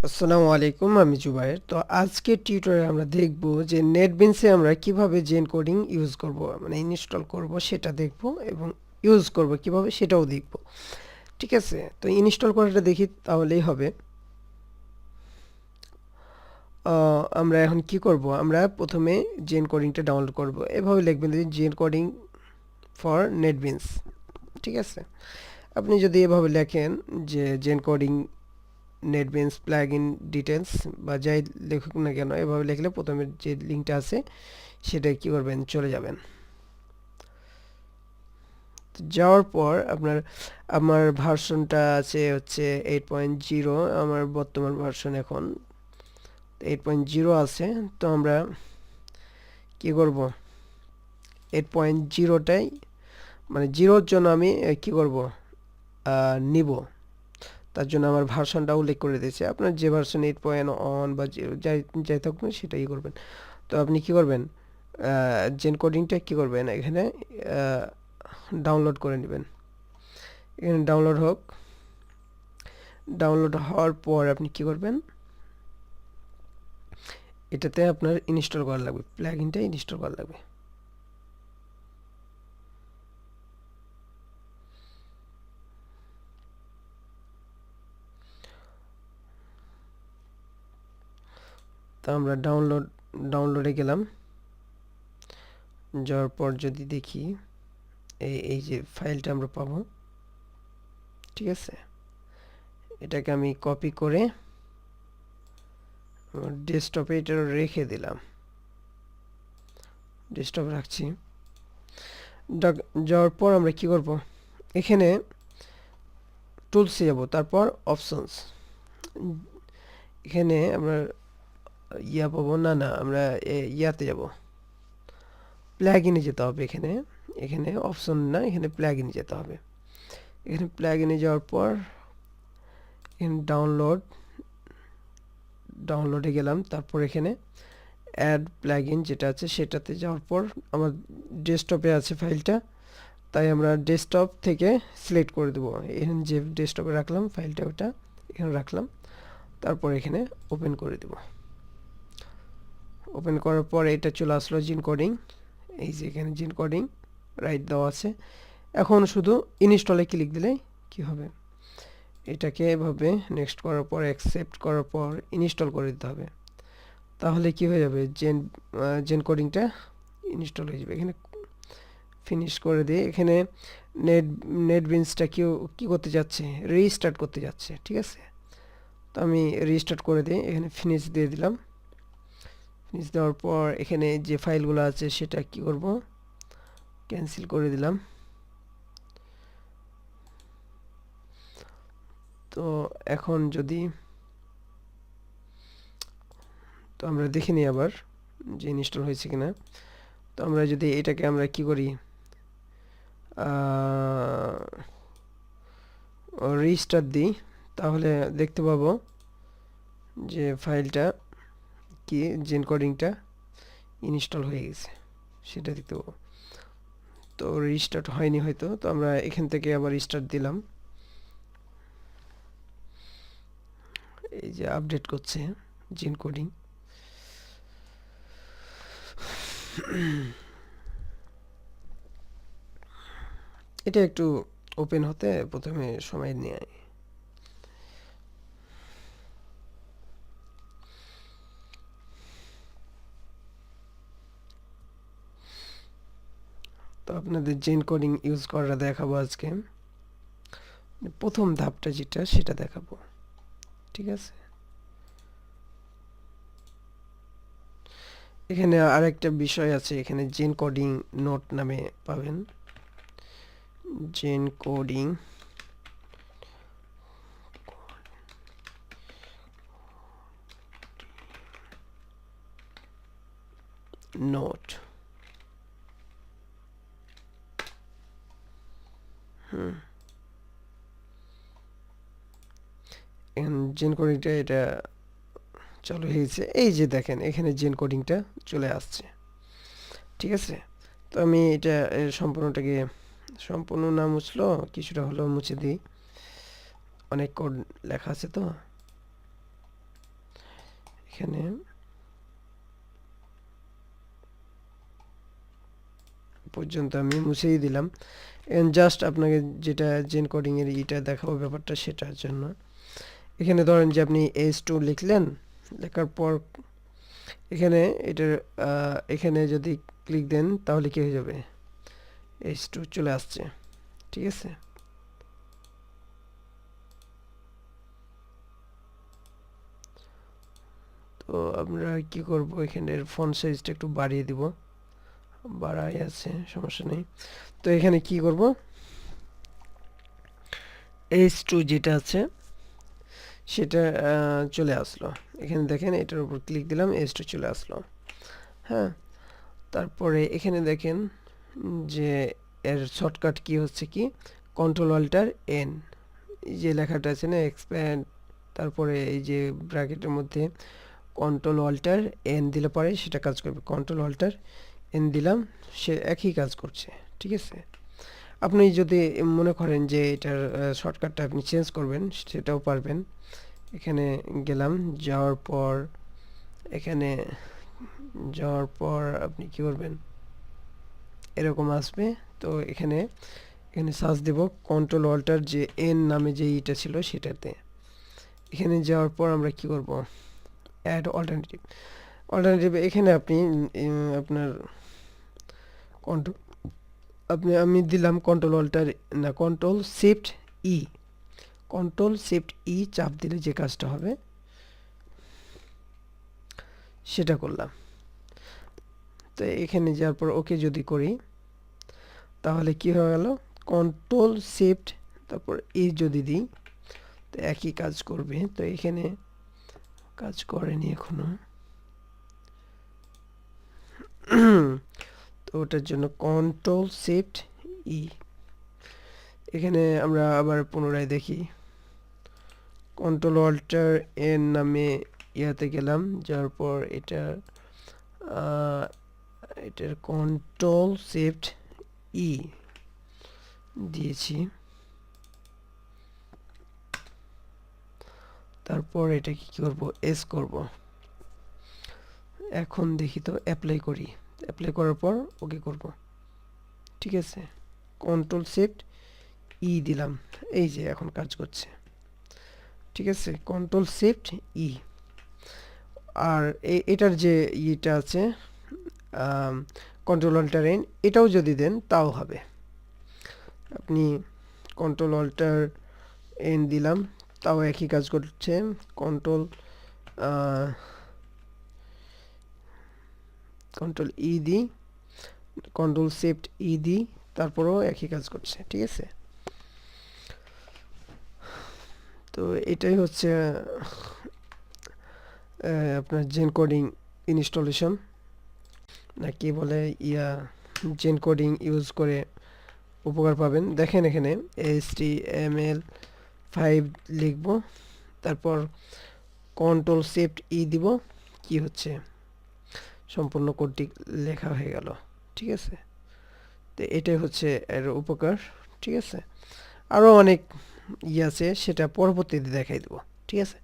আসসালামু আলাইকুম, আমি জুবায়ের। তো আজকের টিউটোরিয়ালে আমরা দেখব যে নেটবিনসে আমরা কিভাবে জেন কোডিং ইউজ করব, মানে ইনস্টল করব সেটা দেখব, এবং ইউজ করব কিভাবে সেটাও দেখব। ঠিক আছে, তো ইনস্টল করাটা দেখি তাহলেই হবে। আমরা এখন কি করব, আমরা প্রথমে জেন কোডিংটা ডাউনলোড করব। এভাবে লিখবেন যে জেন কোডিং ফর নেটবিনস। ঠিক আছে, আপনি যদি এভাবে লেখেন যে Zen Coding NetBeans plugin details বা যাই লেখুক না কেন, এভাবে লিখলে প্রথমে যে লিঙ্কটা আছে সেটা কি করবেন, চলে যাবেন। যাওয়ার পর আমার ভার্সনটা আছে হচ্ছে 8.0, আমার বর্তমান ভার্সন এখন 8.0 আছে। তো আমরা কি করব, 8.0টাই মানে জিরোর জন্য আমি কি করব, নিব। তার জন্য আমার ভার্সনটা উল্লেখ করে দিয়েছে। আপনার যে ভার্সন 8.1 বা যাই যাই থাকুক না সেটাই করবেন। তো আপনি কি করবেন, জেন কোডিংটা কি করবেন, এখানে ডাউনলোড করে নেবেন। এখানে ডাউনলোড হোক। ডাউনলোড হওয়ার পর আপনি কি করবেন, এটাতে আপনার ইনস্টল করা লাগবে, প্লাগইনটা ইনস্টল করা লাগবে। তো আমরা ডাউনলোডে গেলাম। যাওয়ার পর যদি দেখি এই যে ফাইলটা আমরা পাবো। ঠিক আছে, এটাকে আমি কপি করে ডেস্কটপে এটা রেখে দিলাম। ডেস্কটপ রাখছি। যাওয়ার পর আমরা কি করব, এখানে টুলসে যাব, তারপর অপশনস। এখানে আমরা ইয়া পাবো না, আমরা ইয়াতে যাব, প্লাগইনে যেতে হবে। এখানে এখানে অপশন না, এখানে প্লাগইনে যেতে হবে। এখানে প্লাগইনে যাওয়ার পর এখানে ডাউনলোডে গেলাম। তারপর এখানে অ্যাড প্লাগইন যেটা আছে সেটাতে যাওয়ার পর আমার ডেস্কটপে আছে ফাইলটা, তাই আমরা ডেস্কটপ থেকে সিলেক্ট করে দেবো। এখানে যে ডেস্কটপে রাখলাম ফাইলটা, ওটা এখানে রাখলাম। তারপর এখানে ওপেন করে দেব। ওপেন করার পর এটা চলে আসলো জিন কোডিং। এই যে এখানে জিন কোডিং রাইট দেওয়া আছে। এখন শুধু ইনস্টলে ক্লিক দিলেই কি হবে, এটাকে এভাবে নেক্সট করার পর অ্যাকসেপ্ট করার পর ইনস্টল করে দিতে হবে। তাহলে কি হয়ে যাবে, জেন কোডিংটা ইনস্টল হয়ে যাবে। এখানে ফিনিশ করে দিয়ে এখানে নেটবিনসটা কি করতে যাচ্ছে, রিস্টার্ট করতে যাচ্ছে। ঠিক আছে, তো আমি রিস্টার্ট করে দিই, এখানে ফিনিশ দিয়ে দিলাম। ফিনিশ দেওয়ার পর এখানে যে ফাইলগুলো আছে সেটা কি করব, ক্যান্সেল করে দিলাম। তো এখন যদি তো আমরা দেখে নিই আবার যে ইনস্টল হয়েছে কিনা। তো আমরা যদি এটাকে আমরা কি করি, রিস্টার্ট দিই, তাহলে দেখতে পাবো যে ফাইলটা কি জেন কোডিংটা ইনস্টল হয়ে গেছে সেটা দেখতে পাবো। তো রিস্টার্ট হয়নি হয়তো, তো আমরা এখান থেকে আবার রিস্টার্ট দিলাম। এই যে আপডেট করছে জেন কোডিং। এটা একটু ওপেন হতে প্রথমে সময় নেয়। তো আপনাদের জেন কোডিং ইউজ করা দেখাবো আজকে। প্রথম ধাপটা যেটা সেটা দেখাবো। ঠিক আছে, এখানে আরেকটা বিষয় আছে, এখানে জেন কোডিং নোট নামে পাবেন। Zen Coding note. জেন কোডিংটা এটা চালু হয়েছে। এই যে দেখেন এখানে জেন কোডিংটা চলে আসছে। ঠিক আছে, তো আমি এটা সম্পূর্ণ না মুছলো, কিছুটা হলেও মুছে দিই, অনেক কোড লেখা আছে তো। এখানে পর্যন্ত আমি মুছেই দিলাম। জাস্ট আপনাকে যেটা জেন কোডিং এর এটা দেখাবো ব্যাপারটা, সেটার জন্য এখানে ধরেন যে আপনি h2 লিখলেন, লেখার পর এখানে এটার এখানে যদি ক্লিক দেন তাহলে কি হয়ে যাবে, h2 চলে আসছে। ঠিক আছে, তো আমরা কি করব, এখানের ফন্ট সাইজটা একটু বাড়িয়ে দিব, বাড়াই আছে, সমস্যা নেই। তো এখানে কি করব, h2 যেটা আছে সেটা চলে আসলো। এখানে দেখেন এটার উপর ক্লিক দিলাম, h2 চলে আসলো। হ্যাঁ, তারপরে এখানে দেখেন যে এর শর্টকাট কি হচ্ছে, কি কন্ট্রোল অল্টার এন, এই যে লেখাটা আছে না এক্সপ্যান্ড, তারপরে এই যে ব্র্যাকেটের মধ্যে কন্ট্রোল অল্টার এন দিলে পরে সেটা কাজ করবে। কন্ট্রোল অল্টার এন দিলাম, সে একই কাজ করছে। ঠিক আছে, আপনি যদি মনে করেন যে এটার শর্টকাটটা আপনি চেঞ্জ করবেন, সেটাও পারবেন। এখানে গেলাম, যাওয়ার পর এখানে যাওয়ার পর আপনি কি করবেন, এরকম আসবে। তো এখানে সার্চ দেব কন্ট্রোল অল্টার যে এন নামে যে ইটা ছিল সেটাতে। এখানে যাওয়ার পর আমরা কি করব, অ্যাড অল্টারনেটিভ এখানে আপনি আপনার কন্ট্রোল আমি দিলাম কন্ট্রোল অল্টার না কন্ট্রোল শিফট ই, কন্ট্রোল শিফট ই চাপ দিলে যে কাজটা হবে সেটা করলাম। তো এখানে যাওয়ার পর ওকে যদি করি তাহলে কি হয়ে গেল, কন্ট্রোল শিফট তারপর ই যদি দিই তো একই কাজ করবে। তো এখানে কাজ করেনি এখনো, তো ওটার জন্য কন্ট্রোল শিফট ই। এখানে আমরা আবার পুনরায় দেখি, কন্ট্রোল অল্টার এন নামে ইয়াতে গেলাম, যাওয়ার পর এটার কন্ট্রোল শিফট ই দিয়েছি, তারপর এটা কি করব, এস করব। এখন দেখি তো অ্যাপ্লাই করি, অ্যাপ্লাই করার পর ওকে করব। ঠিক আছে, কন্ট্রোল শিফট ই দিলাম, এই যে এখন কাজ করছে। ঠিক আছে, কন্ট্রোল শিফট ই। আর এটার যে ইটা আছে কন্ট্রোল অল্টার এন, এটাও যদি দেন তাও হবে। আপনি কন্ট্রোল অল্টার এন দিলাম, তাও একই কাজ করছে। কন্ট্রোল ই দিই, কন্ট্রোল শিফট ই দিই, তারপরেও একই কাজ করছে। ঠিক আছে, তো এটাই হচ্ছে আপনার জেন কোডিং ইনস্টলেশন, না কি বলে জেন কোডিং ইউজ করে উপকার পাবেন। দেখেন এখানে HTML5 লিখব, তারপর কন্ট্রোল শিফট ই দিব, কি হচ্ছে, সম্পূর্ণ কোডটি লেখা হয়ে গেল। ঠিক আছে, তো এটাই হচ্ছে এর উপকার। ঠিক আছে, আরও অনেক আছে, সেটা পরবর্তীতে দেখাই দেবো। ঠিক আছে।